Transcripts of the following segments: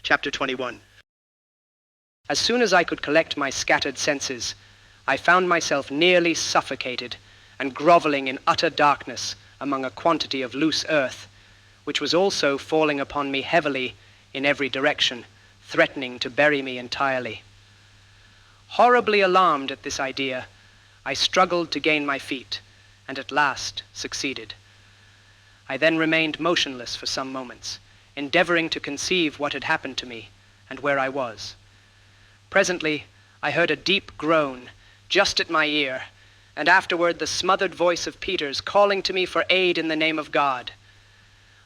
Chapter 21. As soon as I could collect my scattered senses, I found myself nearly suffocated and groveling in utter darkness among a quantity of loose earth, which was also falling upon me heavily in every direction, threatening to bury me entirely. Horribly alarmed at this idea, I struggled to gain my feet, and at last succeeded. I then remained motionless for some moments, endeavoring to conceive what had happened to me and where I was. Presently, I heard a deep groan just at my ear, and afterward the smothered voice of Peter's calling to me for aid in the name of God.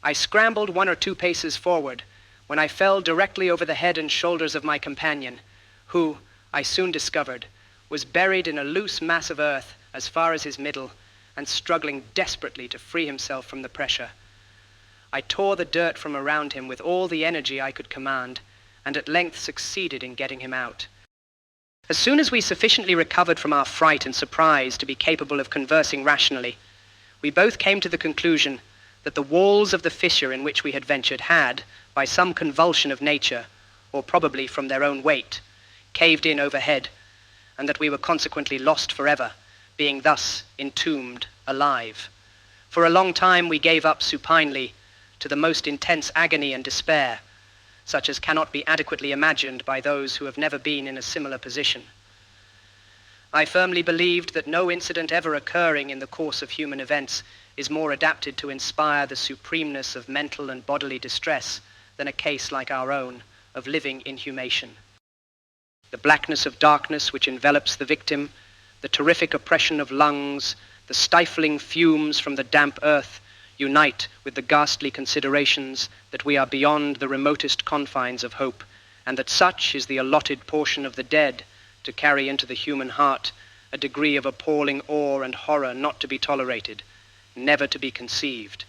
I scrambled 1 or 2 paces forward when I fell directly over the head and shoulders of my companion, who, I soon discovered, was buried in a loose mass of earth as far as his middle and struggling desperately to free himself from the pressure. I tore the dirt from around him with all the energy I could command, and at length succeeded in getting him out. As soon as we sufficiently recovered from our fright and surprise to be capable of conversing rationally, we both came to the conclusion that the walls of the fissure in which we had ventured had, by some convulsion of nature, or probably from their own weight, caved in overhead, and that we were consequently lost forever, being thus entombed alive. For a long time we gave up supinely to the most intense agony and despair, such as cannot be adequately imagined by those who have never been in a similar position. I firmly believed that no incident ever occurring in the course of human events is more adapted to inspire the supremeness of mental and bodily distress than a case like our own of living inhumation. The blackness of darkness which envelops the victim, the terrific oppression of lungs, the stifling fumes from the damp earth, unite with the ghastly considerations that we are beyond the remotest confines of hope, and that such is the allotted portion of the dead to carry into the human heart a degree of appalling awe and horror not to be tolerated, never to be conceived.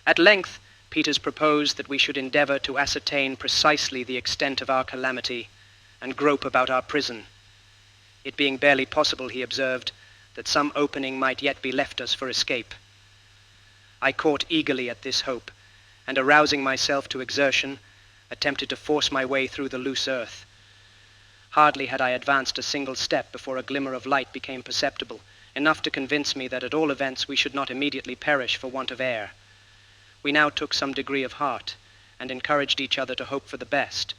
At length, Peters proposed that we should endeavor to ascertain precisely the extent of our calamity and grope about our prison. It being barely possible, he observed, that some opening might yet be left us for escape. I caught eagerly at this hope, and arousing myself to exertion, attempted to force my way through the loose earth. Hardly had I advanced a single step before a glimmer of light became perceptible, enough to convince me that at all events we should not immediately perish for want of air. We now took some degree of heart, and encouraged each other to hope for the best.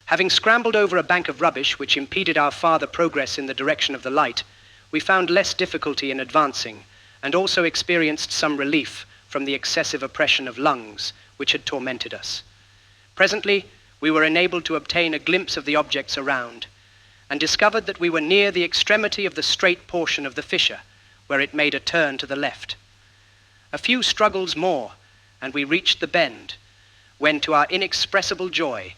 Having scrambled over a bank of rubbish which impeded our farther progress in the direction of the light, we found less difficulty in advancing, and also experienced some relief from the excessive oppression of lungs which had tormented us. Presently, we were enabled to obtain a glimpse of the objects around, and discovered that we were near the extremity of the straight portion of the fissure, where it made a turn to the left. A few struggles more, and we reached the bend, when, to our inexpressible joy,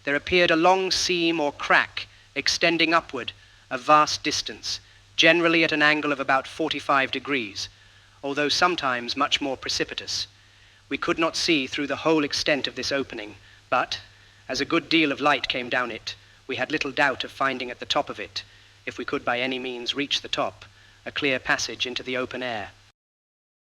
there appeared a long seam or crack extending upward a vast distance, generally at an angle of about 45 degrees, although sometimes much more precipitous. We could not see through the whole extent of this opening, but, as a good deal of light came down it, we had little doubt of finding at the top of it, if we could by any means reach the top, a clear passage into the open air.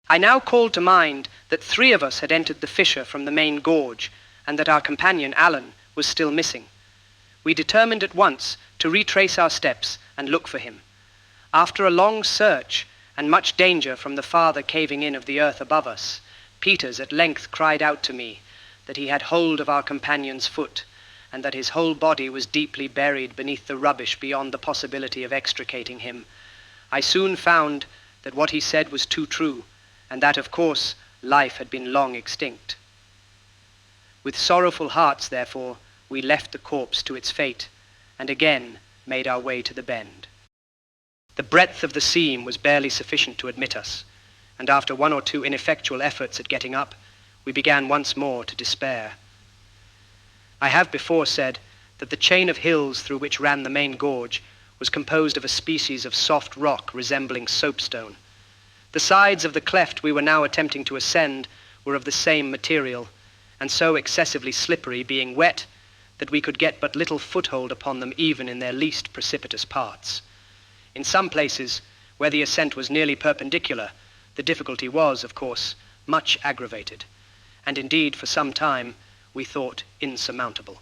I now called to mind that 3 of us had entered the fissure from the main gorge, and that our companion, Allan, was still missing. We determined at once to retrace our steps and look for him. After a long search, and much danger from the farther caving in of the earth above us, Peters at length cried out to me that he had hold of our companion's foot, and that his whole body was deeply buried beneath the rubbish beyond the possibility of extricating him. I soon found that what he said was too true, and that, of course, life had been long extinct. With sorrowful hearts, therefore, we left the corpse to its fate, and again made our way to the bend. The breadth of the seam was barely sufficient to admit us, and after 1 or 2 ineffectual efforts at getting up, we began once more to despair. I have before said that the chain of hills through which ran the main gorge was composed of a species of soft rock resembling soapstone. The sides of the cleft we were now attempting to ascend were of the same material, and so excessively slippery, being wet, that we could get but little foothold upon them even in their least precipitous parts. In some places, where the ascent was nearly perpendicular, the difficulty was, of course, much aggravated, and indeed for some time we thought insurmountable.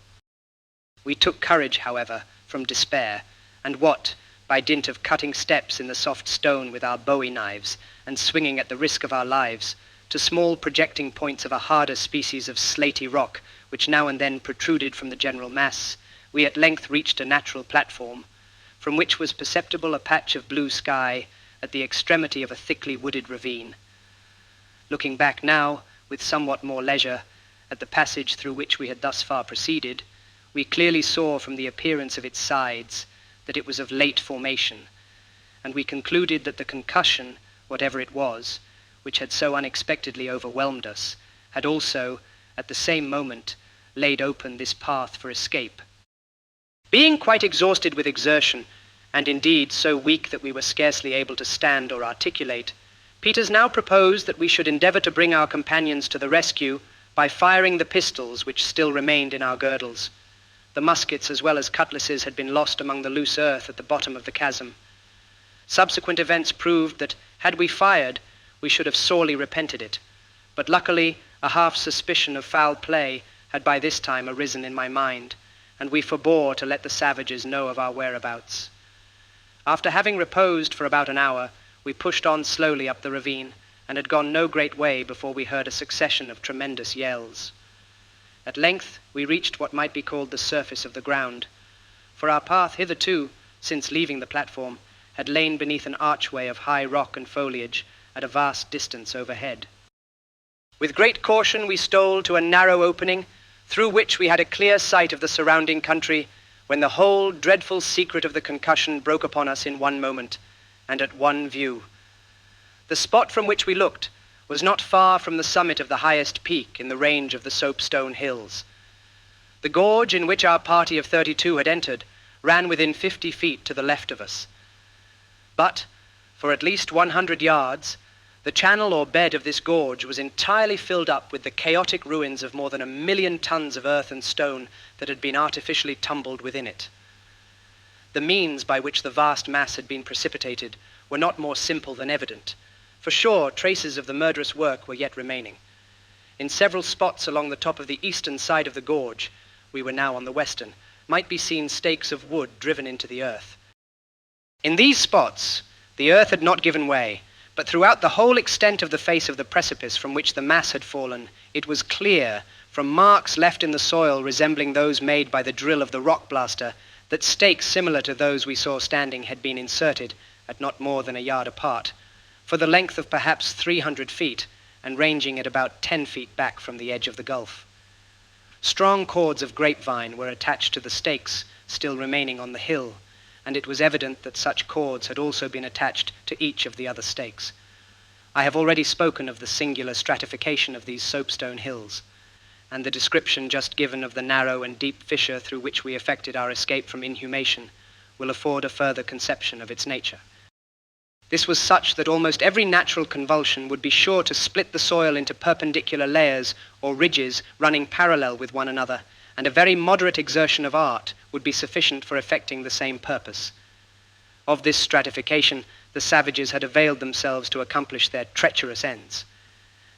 We took courage, however, from despair, and what, by dint of cutting steps in the soft stone with our bowie knives, and swinging at the risk of our lives, to small projecting points of a harder species of slaty rock, which now and then protruded from the general mass, we at length reached a natural platform, from which was perceptible a patch of blue sky at the extremity of a thickly wooded ravine. Looking back now, with somewhat more leisure, at the passage through which we had thus far proceeded, we clearly saw from the appearance of its sides that it was of late formation, and we concluded that the concussion, whatever it was, which had so unexpectedly overwhelmed us, had also, at the same moment, laid open this path for escape. Being quite exhausted with exertion, and indeed so weak that we were scarcely able to stand or articulate, Peters now proposed that we should endeavour to bring our companions to the rescue by firing the pistols which still remained in our girdles. The muskets as well as cutlasses had been lost among the loose earth at the bottom of the chasm. Subsequent events proved that, had we fired, we should have sorely repented it, but luckily a half suspicion of foul play had by this time arisen in my mind, and we forbore to let the savages know of our whereabouts. After having reposed for about an hour, we pushed on slowly up the ravine, and had gone no great way before we heard a succession of tremendous yells. At length we reached what might be called the surface of the ground, for our path hitherto, since leaving the platform, had lain beneath an archway of high rock and foliage at a vast distance overhead. With great caution we stole to a narrow opening, through which we had a clear sight of the surrounding country, when the whole dreadful secret of the concussion broke upon us in one moment, and at one view. The spot from which we looked was not far from the summit of the highest peak in the range of the Soapstone Hills. The gorge in which our party of 32 had entered ran within 50 feet to the left of us. But, for at least 100 yards, the channel or bed of this gorge was entirely filled up with the chaotic ruins of more than 1,000,000 tons of earth and stone that had been artificially tumbled within it. The means by which the vast mass had been precipitated were not more simple than evident. For sure, traces of the murderous work were yet remaining. In several spots along the top of the eastern side of the gorge, we were now on the western, might be seen stakes of wood driven into the earth. In these spots, the earth had not given way, but throughout the whole extent of the face of the precipice from which the mass had fallen, it was clear, from marks left in the soil resembling those made by the drill of the rock blaster, that stakes similar to those we saw standing had been inserted at not more than a yard apart, for the length of perhaps 300 feet, and ranging at about 10 feet back from the edge of the gulf. Strong cords of grapevine were attached to the stakes still remaining on the hill, and it was evident that such cords had also been attached to each of the other stakes. I have already spoken of the singular stratification of these soapstone hills, and the description just given of the narrow and deep fissure through which we effected our escape from inhumation will afford a further conception of its nature. This was such that almost every natural convulsion would be sure to split the soil into perpendicular layers or ridges running parallel with one another, and a very moderate exertion of art would be sufficient for effecting the same purpose. Of this stratification, the savages had availed themselves to accomplish their treacherous ends.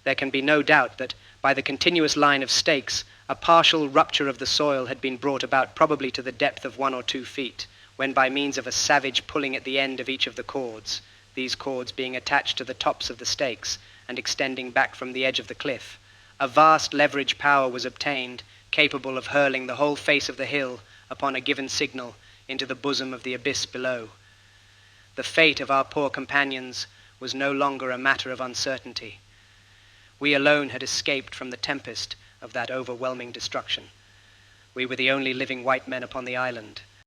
There can be no doubt that, by the continuous line of stakes, a partial rupture of the soil had been brought about probably to the depth of 1 or 2 feet, when by means of a savage pulling at the end of each of the cords, these cords being attached to the tops of the stakes and extending back from the edge of the cliff, a vast leverage power was obtained, capable of hurling the whole face of the hill upon a given signal into the bosom of the abyss below. The fate of our poor companions was no longer a matter of uncertainty. We alone had escaped from the tempest of that overwhelming destruction. We were the only living white men upon the island,